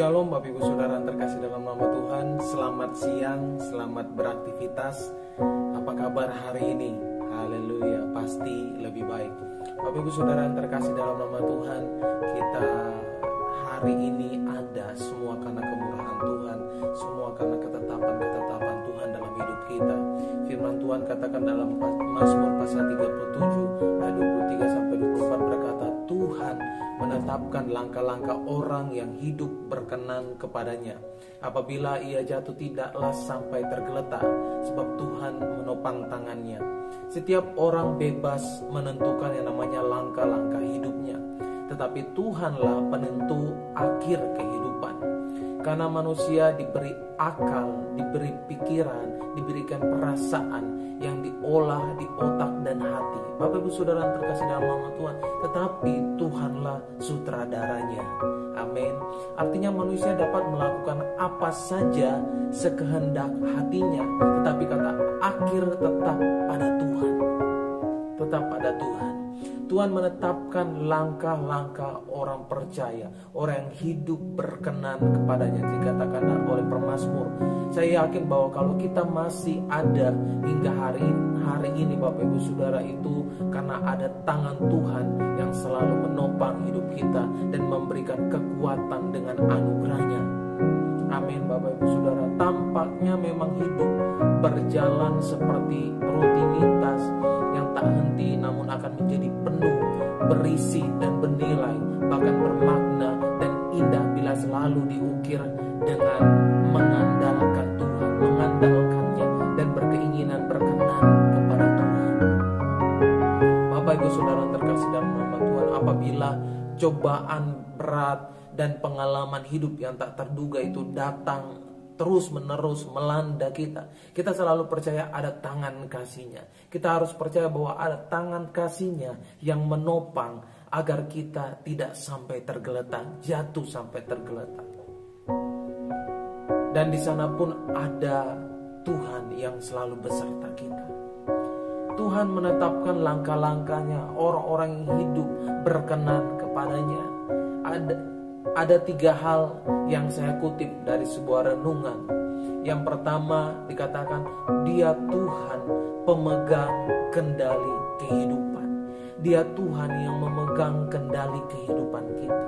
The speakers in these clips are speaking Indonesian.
Shalom Bapak Ibu Saudara yang terkasih dalam nama Tuhan. Selamat siang, selamat beraktivitas. Apa kabar hari ini? Haleluya, pasti lebih baik. Bapak Ibu Saudara yang terkasih dalam nama Tuhan, kita hari ini ada semua karena kemurahan Tuhan, semua karena ketetapan Tuhan dalam hidup kita. Firman Tuhan katakan dalam Mazmur pasal 37 ayat 23 sampai 24 berkata, Tuhan menetapkan langkah-langkah orang yang hidup berkenan kepadanya. Apabila ia jatuh tidaklah sampai tergeletak, sebab Tuhan menopang tangannya. Setiap orang bebas menentukan yang namanya langkah-langkah hidupnya, tetapi Tuhanlah penentu akhir kehidupan. Karena manusia diberi akal, diberi pikiran, diberikan perasaan yang diolah di otak dan hati. Bapak Ibu Saudara yang terkasih dalam nama Tuhan, tetapi Tuhanlah sutradaranya. Amin. Artinya manusia dapat melakukan apa saja sekehendak hatinya, tetapi kata akhir tetap pada Tuhan. Tetap pada Tuhan. Tuhan menetapkan langkah-langkah orang percaya, orang yang hidup berkenan kepadanya. Dikatakan oleh pemazmur, saya yakin bahwa kalau kita masih ada hingga hari ini Bapak Ibu Saudara, itu karena ada tangan Tuhan yang selalu menopang hidup kita dan memberikan kekuatan dengan anugerahnya. Amin Bapak Ibu Saudara. Tampaknya memang hidup berjalan seperti rutinitas yang tak henti, namun akan menjadi penuh, berisi dan bernilai, bahkan bermakna dan indah bila selalu diukir dengan mengandalkan Tuhan, mengandalkannya dan berkeinginan berkenan kepada Tuhan. Bapak Ibu Saudara terkasih dalam nama Tuhan, apabila cobaan berat dan pengalaman hidup yang tak terduga itu datang terus menerus melanda kita, kita selalu percaya ada tangan kasih-Nya. Kita harus percaya bahwa ada tangan kasih-Nya yang menopang agar kita tidak sampai tergeletak, jatuh sampai tergeletak. Dan di sana pun ada Tuhan yang selalu beserta kita. Tuhan menetapkan langkah-langkahnya, orang-orang yang hidup berkenan kepadanya. Ada 3 hal yang saya kutip dari sebuah renungan. Yang pertama dikatakan, Dia Tuhan pemegang kendali kehidupan. Dia Tuhan yang memegang kendali kehidupan kita,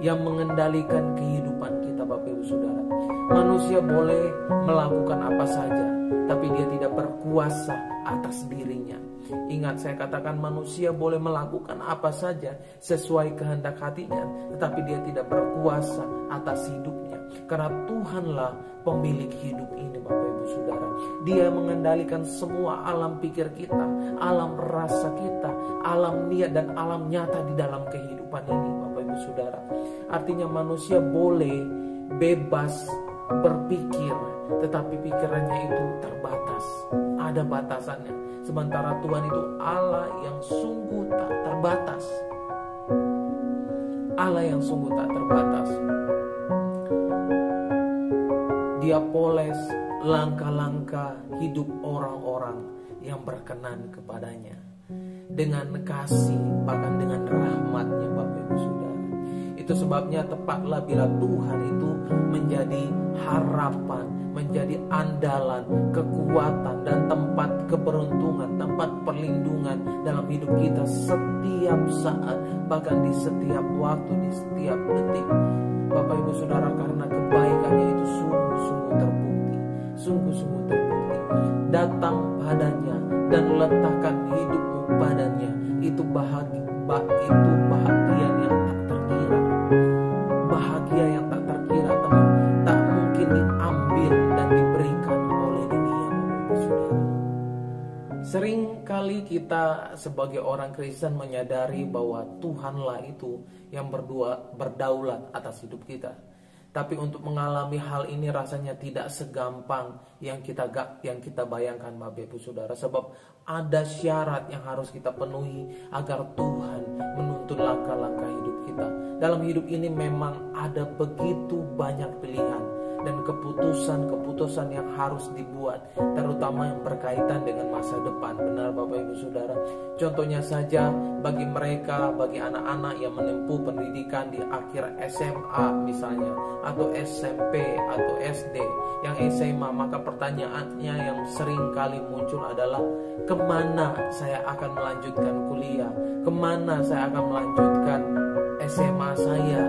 yang mengendalikan kehidupan kita Bapak Ibu Saudara. Manusia boleh melakukan apa saja, tapi dia tidak berkuasa atas dirinya. Ingat, saya katakan manusia boleh melakukan apa saja sesuai kehendak hatinya, tetapi dia tidak berkuasa atas hidupnya. Karena Tuhanlah pemilik hidup ini Bapak Ibu Saudara. Dia mengendalikan semua alam pikir kita, alam rasa kita, alam niat dan alam nyata di dalam kehidupan ini Bapak Ibu Saudara. Artinya manusia boleh bebas berpikir, tetapi pikirannya itu terbatas, ada batasannya. Sementara Tuhan itu Allah yang sungguh tak terbatas. Allah yang sungguh tak terbatas. Dia poles langkah-langkah hidup orang-orang yang berkenan kepadanya dengan kasih, bahkan dengan rahmat-Nya Bapak Ibu Saudara. Itu sebabnya tepatlah bila Tuhan itu menjadi harapan, menjadi andalan, kekuatan dan tempat keberuntungan, tempat perlindungan dalam hidup kita setiap saat, bahkan di setiap waktu, di setiap detik. Bapak Ibu Saudara, karena kebaikannya itu sungguh-sungguh terbukti, sungguh-sungguh terbukti. Datang padanya dan letakkan hidupmu padanya, itu bahagia yang tak terkira. Bahagia yang tak terkira, teman, tak mungkin diambil dan diberikan oleh dunia Bapak Ibu Saudara. Sering kali kita sebagai orang Kristen menyadari bahwa Tuhanlah itu yang berdaulat atas hidup kita. Tapi untuk mengalami hal ini rasanya tidak segampang yang kita bayangkan Bapak Ibu Saudara. Sebab ada syarat yang harus kita penuhi agar Tuhan menuntun langkah-langkah hidup kita. Dalam hidup ini memang ada begitu banyak pilihan. dan keputusan-keputusan yang harus dibuat, terutama yang berkaitan dengan masa depan. Benar Bapak Ibu Saudara. Contohnya saja bagi anak-anak yang menempuh pendidikan di akhir SMA misalnya, atau SMP atau SD, yang SMA, maka pertanyaannya yang sering kali muncul adalah kemana saya akan melanjutkan kuliah, kemana saya akan melanjutkan SMA saya,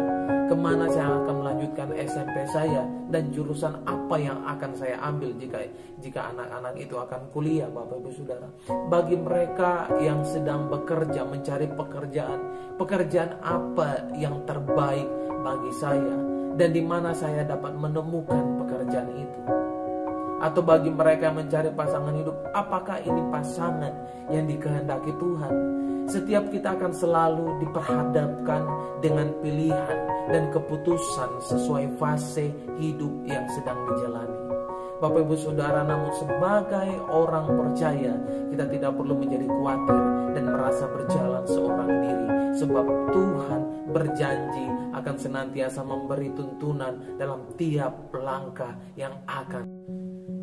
kemana saya akan melanjutkan SMP saya, dan jurusan apa yang akan saya ambil jika anak-anak itu akan kuliah. Bapak Ibu Saudara, bagi mereka yang sedang bekerja, mencari pekerjaan apa yang terbaik bagi saya, dan di mana saya dapat menemukan pekerjaan itu. Atau bagi mereka yang mencari pasangan hidup, apakah ini pasangan yang dikehendaki Tuhan? Setiap kita akan selalu diperhadapkan dengan pilihan dan keputusan sesuai fase hidup yang sedang dijalani. Bapak Ibu Saudara, namun sebagai orang percaya, kita tidak perlu menjadi khawatir dan merasa berjalan seorang diri, sebab Tuhan berjanji akan senantiasa memberi tuntunan dalam tiap langkah yang akan.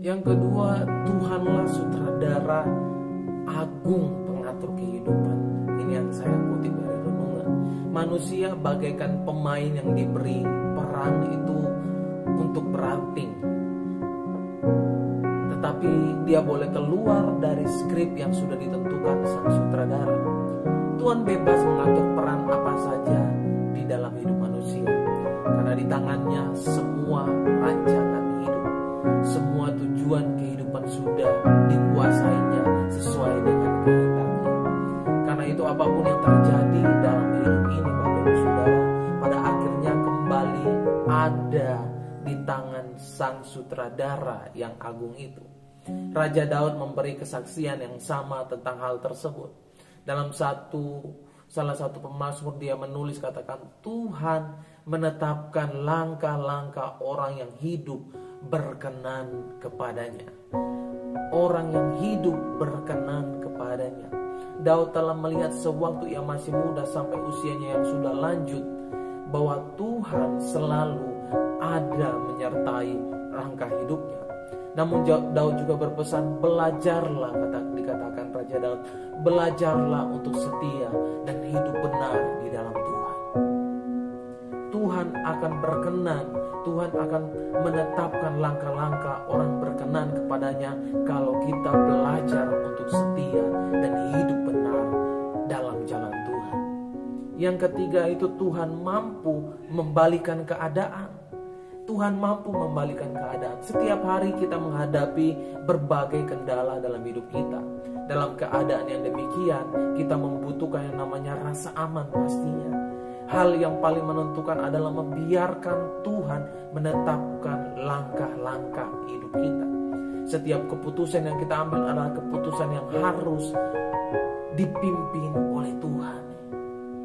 Yang kedua, Tuhanlah sutradara agung pengatur kehidupan. Ini yang saya kutip dari renungan. Manusia bagaikan pemain yang diberi peran itu untuk berakting, tetapi dia boleh keluar dari skrip yang sudah ditentukan sang sutradara. Tuhan bebas mengatur peran apa saja di dalam hidup manusia, karena di tangannya semua rancangan hidup, semua tujuan kehidupan sudah dikuasainya sesuai dengan kehendaknya. Karena itu apapun yang terjadi dalam hidup ini, Bapak Ibu Saudara, pada akhirnya kembali ada di tangan sang sutradara yang agung itu. Raja Daud memberi kesaksian yang sama tentang hal tersebut. Dalam salah satu pemazmur dia menulis, katakan, Tuhan menetapkan langkah-langkah orang yang hidup berkenan kepadanya. Orang yang hidup berkenan kepadanya. Daud telah melihat sewaktu ia masih muda sampai usianya yang sudah lanjut, bahwa Tuhan selalu ada menyertai langkah hidupnya. Namun Daud juga berpesan, belajarlah, dikatakan Raja Daud, belajarlah untuk setia dan hidup benar di dalam Tuhan. Tuhan akan berkenan, Tuhan akan menetapkan langkah-langkah orang berkenan kepadanya kalau kita belajar untuk setia dan hidup benar dalam jalan Tuhan. Yang ketiga itu, Tuhan mampu membalikan keadaan. Tuhan mampu membalikan keadaan. Setiap hari kita menghadapi berbagai kendala dalam hidup kita. Dalam keadaan yang demikian, kita membutuhkan yang namanya rasa aman pastinya. Hal yang paling menentukan adalah membiarkan Tuhan menetapkan langkah-langkah hidup kita. Setiap keputusan yang kita ambil adalah keputusan yang harus dipimpin oleh Tuhan.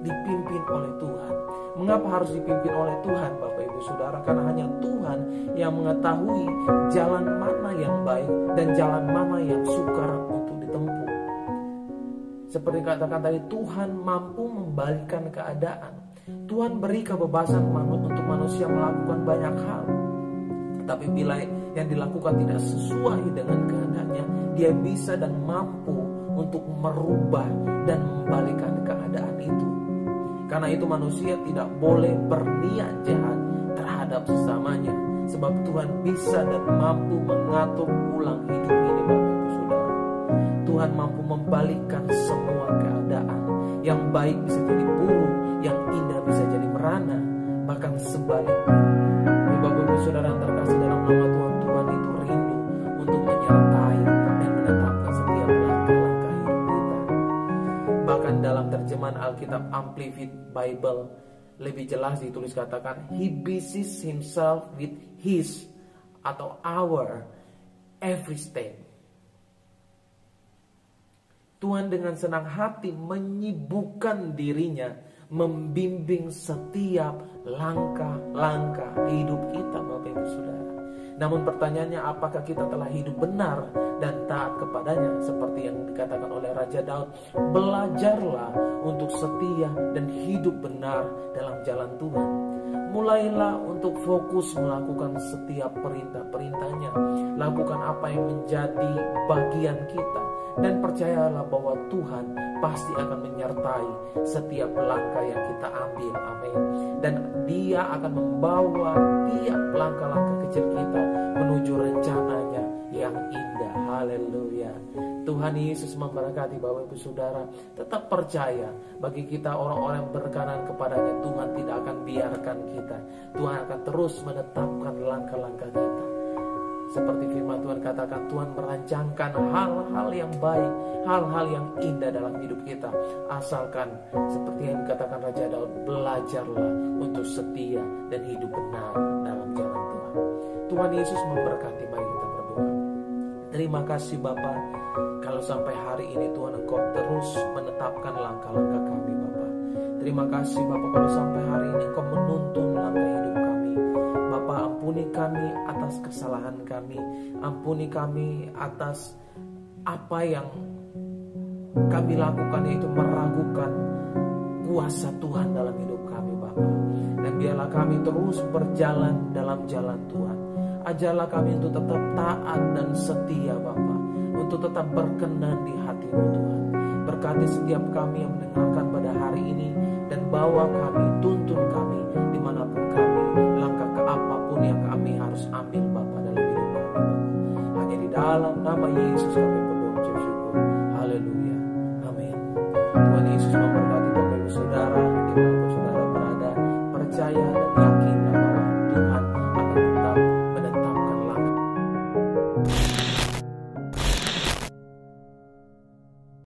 Dipimpin oleh Tuhan. Mengapa harus dipimpin oleh Tuhan, Bapak Ibu Saudara? Karena hanya Tuhan yang mengetahui jalan mana yang baik dan jalan mana yang sukar untuk ditempuh. Seperti katakan tadi, Tuhan mampu membalikan keadaan. Tuhan beri kebebasan untuk manusia melakukan banyak hal. Tapi bila yang dilakukan tidak sesuai dengan kehendaknya, dia bisa dan mampu untuk merubah dan membalikan keadaan itu. Karena itu manusia tidak boleh berniat jahat terhadap sesamanya, sebab Tuhan bisa dan mampu mengatur ulang hidup ini, Bapak Ibu Saudara. Tuhan mampu membalikkan semua keadaan. Yang baik bisa jadi buruk, yang indah bisa jadi merana, bahkan sebaliknya. Bapak Ibu Saudara yang terkasih dalam nama Tuhan, Tuhan itu rindu untuk menyertai dan menetapkan setiap langkah-langkah hidup kita. Bahkan dalam terjemahan Alkitab Amplified Bible lebih jelas ditulis, katakan, He busies himself with his atau our every step. Tuhan dengan senang hati menyibukkan dirinya membimbing setiap langkah-langkah hidup kita, Bapak Ibu Saudara. Namun pertanyaannya, apakah kita telah hidup benar dan taat kepadanya? Seperti yang dikatakan oleh Raja Daud, belajarlah untuk setia dan hidup benar dalam jalan Tuhan. mulailah untuk fokus melakukan setiap perintah-perintahnya. Lakukan apa yang menjadi bagian kita. Dan percayalah bahwa Tuhan pasti akan menyertai setiap langkah yang kita ambil. Amin. Dan Dia akan membawa tiap langkah-langkah kecil kita menuju rencananya yang indah. Haleluya. Tuhan Yesus memberkati Bapak Ibu Saudara. Tetap percaya, bagi kita orang-orang yang berkenan kepadanya, Tuhan tidak akan biarkan kita. Tuhan akan terus menetapkan langkah-langkah kita. Seperti firman Tuhan katakan, Tuhan merancangkan hal-hal yang baik, hal-hal yang indah dalam hidup kita. Asalkan seperti yang dikatakan Raja Daud, belajarlah untuk setia dan hidup benar dalam jalan Tuhan. Tuhan Yesus memberkati. Mari kita berdoa. Terima kasih Bapa, kalau sampai hari ini Tuhan Engkau terus menetapkan langkah-langkah kami Bapa. Terima kasih Bapa, kalau sampai hari ini Engkau menuntun langkah hidup kami. Bapa, ampuni kami atas kesalahan kami. Ampuni kami atas apa yang kami lakukan, yaitu meragukan kuasa Tuhan dalam hidup kami Bapa. Dan biarlah kami terus berjalan dalam jalan Tuhan. Ajarlah kami untuk tetap taat dan setia Bapa, untuk tetap berkenan di hati-Mu Tuhan. Berkati setiap kami yang mendengarkan pada hari ini, dan bawa kami, tuntun